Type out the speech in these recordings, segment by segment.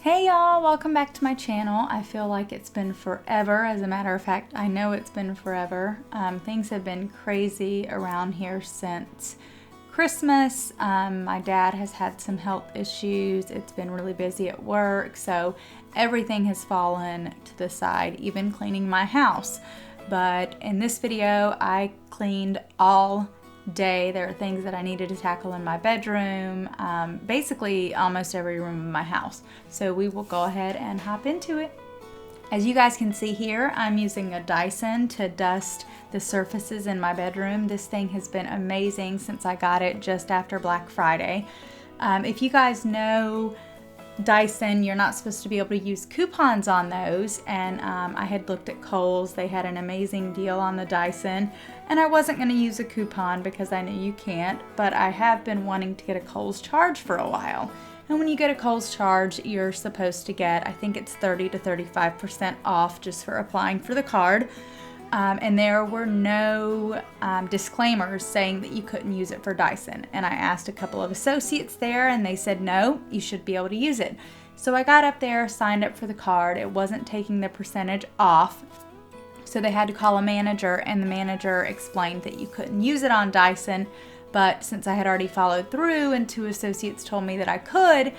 Hey y'all, welcome back to my channel. I feel like it's been forever. As a matter of fact, I know it's been forever. Things have been crazy around here since Christmas. My dad has had some health issues. It's been really busy at work, so everything has fallen to the side, even cleaning my house. But in this video, I cleaned all day. There are things that I needed to tackle in my bedroom, basically almost every room of my house. So we will go ahead and hop into it. As you guys can see here, I'm using a Dyson to dust the surfaces in my bedroom. This thing has been amazing since I got it just after Black Friday. If you guys know Dyson, you're not supposed to be able to use coupons on those, and I had looked at Kohl's. They had an amazing deal on the Dyson, and I wasn't going to use a coupon because I knew you can't, but I have been wanting to get a Kohl's charge for a while. And when you get a Kohl's charge, you're supposed to get, I think it's 30 to 35% off just for applying for the card. And there were no disclaimers saying that you couldn't use it for Dyson. And I asked a couple of associates there, and they said, no, you should be able to use it. So I got up there, signed up for the card. It wasn't taking the percentage off. So they had to call a manager, and the manager explained that you couldn't use it on Dyson. But since I had already followed through and two associates told me that I could,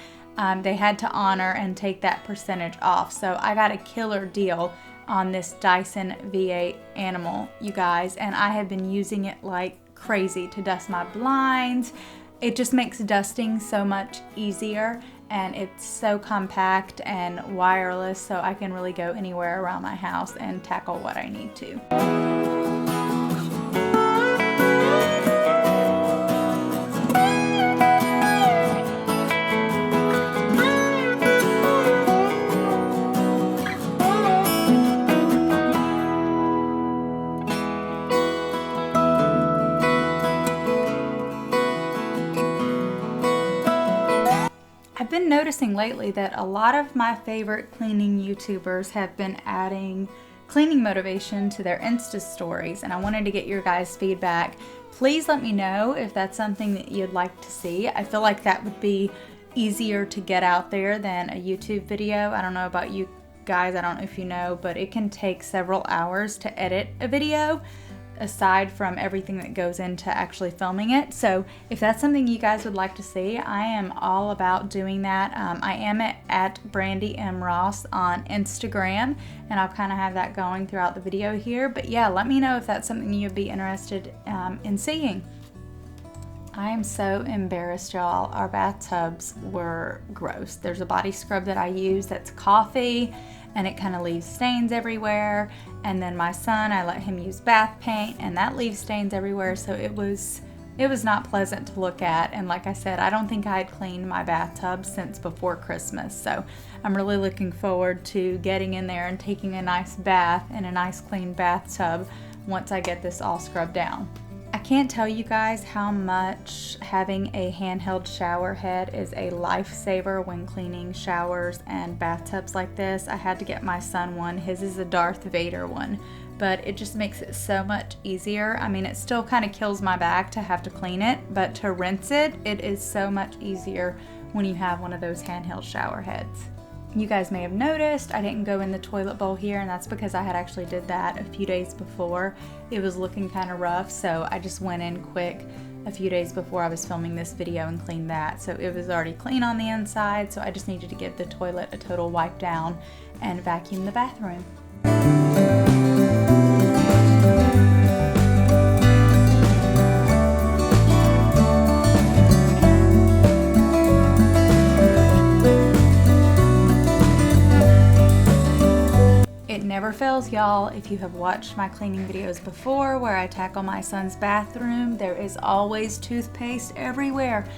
they had to honor and take that percentage off. So I got a killer deal on this Dyson V8 Animal, you guys, and I have been using it like crazy to dust my blinds. It just makes dusting so much easier, and it's so compact and wireless, so I can really go anywhere around my house and tackle what I need to. I've been noticing lately that a lot of my favorite cleaning YouTubers have been adding cleaning motivation to their Insta stories, and I wanted to get your guys' feedback. Please let me know if that's something that you'd like to see. I feel like that would be easier to get out there than a YouTube video. I don't know about you guys, I don't know if you know, but it can take several hours to edit a video, aside from everything that goes into actually filming it. So if that's something you guys would like to see, I am all about doing that. I am at Brandy M. Ross on Instagram, and I'll kind of have that going throughout the video here. But yeah, let me know if that's something you'd be interested in seeing. I am so embarrassed, y'all. Our bathtubs were gross. There's a body scrub that I use that's coffee, and it kind of leaves stains everywhere. And then my son, I let him use bath paint, and that leaves stains everywhere. So it was not pleasant to look at. And like I said, I don't think I had cleaned my bathtub since before Christmas. So I'm really looking forward to getting in there and taking a nice bath in a nice clean bathtub once I get this all scrubbed down. I can't tell you guys how much having a handheld shower head is a lifesaver when cleaning showers and bathtubs like this. I had to get my son one. His is a Darth Vader one, but it just makes it so much easier. I mean, it still kind of kills my back to have to clean it, but to rinse it, it is so much easier when you have one of those handheld shower heads. You guys may have noticed I didn't go in the toilet bowl here, and that's because I had actually did that a few days before. It was looking kind of rough, so I just went in quick a few days before I was filming this video and cleaned that. So it was already clean on the inside, so I just needed to give the toilet a total wipe down and vacuum the bathroom. Never fails, y'all. If you have watched my cleaning videos before where I tackle my son's bathroom, there is always toothpaste everywhere,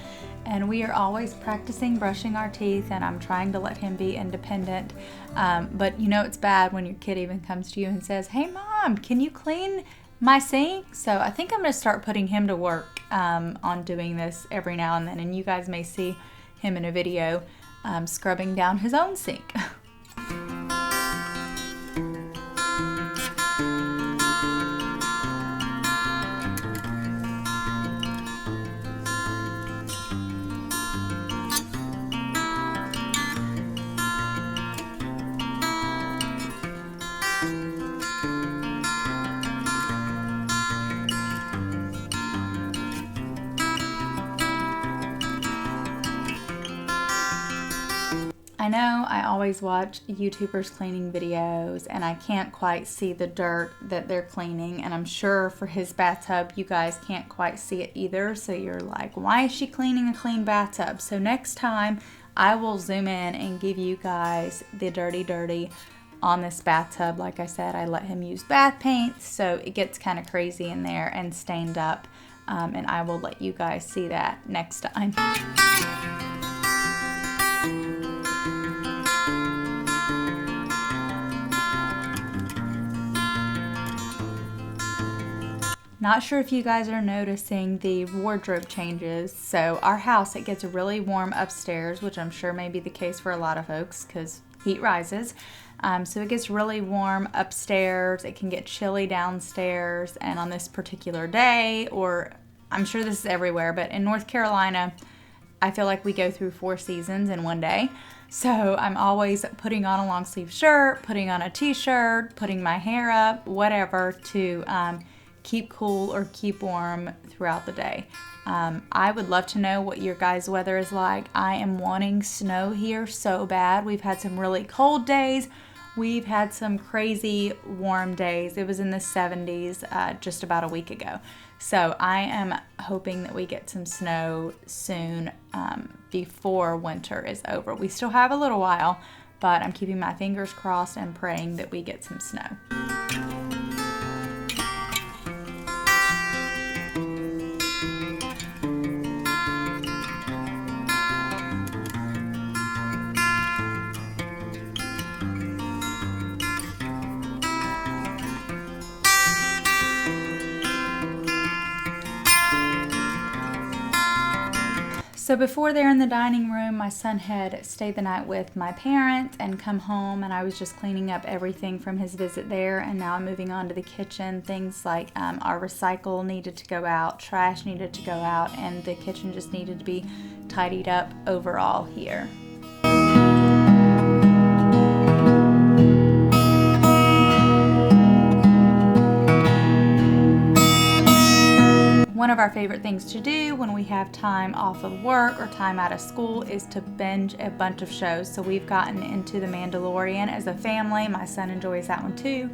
and we are always practicing brushing our teeth, and I'm trying to let him be independent, but you know it's bad when your kid even comes to you and says, hey mom, can you clean my sink? So I think I'm going to start putting him to work on doing this every now and then, and you guys may see him in a video scrubbing down his own sink. I know I always watch YouTubers cleaning videos and I can't quite see the dirt that they're cleaning, and I'm sure for his bathtub you guys can't quite see it either, so you're like, why is she cleaning a clean bathtub? So next time I will zoom in and give you guys the dirty on this bathtub. Like I said, I let him use bath paints, so it gets kind of crazy in there and stained up, and I will let you guys see that next time. Not sure if you guys are noticing the wardrobe changes. So our house, it gets really warm upstairs, which I'm sure may be the case for a lot of folks because heat rises. So it gets really warm upstairs. It can get chilly downstairs. And on this particular day, or I'm sure this is everywhere, but in North Carolina, I feel like we go through 4 seasons in one day. So I'm always putting on a long sleeve shirt, putting on a t-shirt, putting my hair up, whatever, to keep cool or keep warm throughout the day. I would love to know what your guys' weather is like. I am wanting snow here so bad. We've had some really cold days. We've had some crazy warm days. It was in the 70s just about a week ago. So I am hoping that we get some snow soon before winter is over. We still have a little while, but I'm keeping my fingers crossed and praying that we get some snow. So before there in the dining room, my son had stayed the night with my parents and come home, and I was just cleaning up everything from his visit there. And now I'm moving on to the kitchen. Things like our recycle needed to go out, trash needed to go out, and the kitchen just needed to be tidied up overall here. One of our favorite things to do when we have time off of work or time out of school is to binge a bunch of shows. So we've gotten into The Mandalorian as a family. My son enjoys that one too.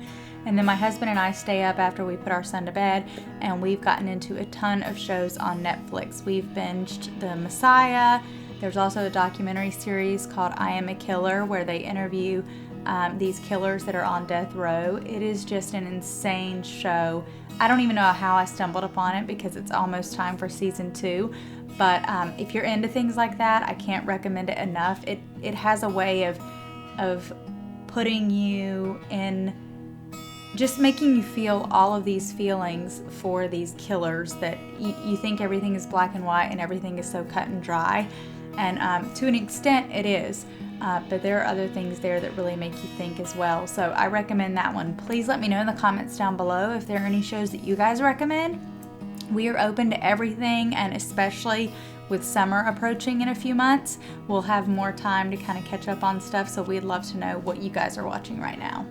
And then my husband and I stay up after we put our son to bed, and we've gotten into a ton of shows on Netflix. We've binged The Messiah. There's also a documentary series called I Am a Killer where they interview these killers that are on death row. It is just an insane show. I don't even know how I stumbled upon it because it's almost time for season 2. But if you're into things like that, I can't recommend it enough. It has a way of putting you in, just making you feel all of these feelings for these killers that you think everything is black and white and everything is so cut and dry. And to an extent it is. But there are other things there that really make you think as well. So I recommend that one. Please let me know in the comments down below if there are any shows that you guys recommend. We are open to everything, and especially with summer approaching in a few months, we'll have more time to kind of catch up on stuff. So we'd love to know what you guys are watching right now.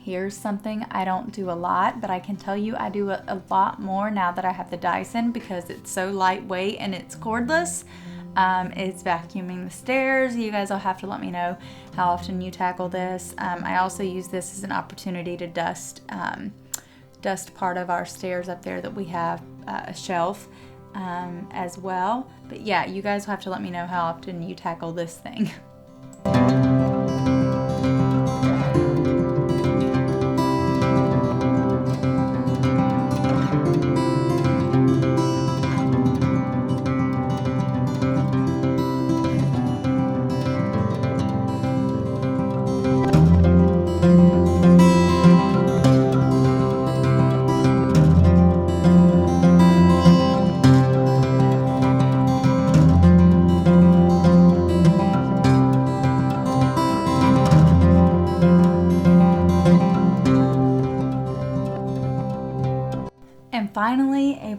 Here's something I don't do a lot, but I can tell you I do a lot more now that I have the Dyson because it's so lightweight and it's cordless. It's vacuuming the stairs. You guys will have to let me know how often you tackle this. I also use this as an opportunity to dust part of our stairs up there that we have a shelf as well. But yeah, you guys will have to let me know how often you tackle this thing.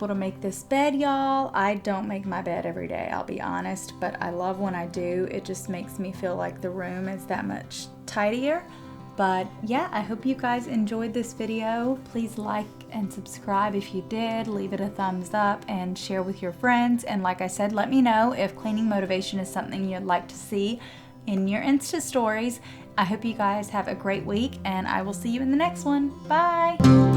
able to make this bed, y'all. I don't make my bed every day, I'll be honest, but I love when I do. It just makes me feel like the room is that much tidier. But yeah, I hope you guys enjoyed this video. Please like and subscribe if you did. Leave it a thumbs up and share with your friends. And like I said, let me know if cleaning motivation is something you'd like to see in your Insta stories. I hope you guys have a great week, and I will see you in the next one. Bye!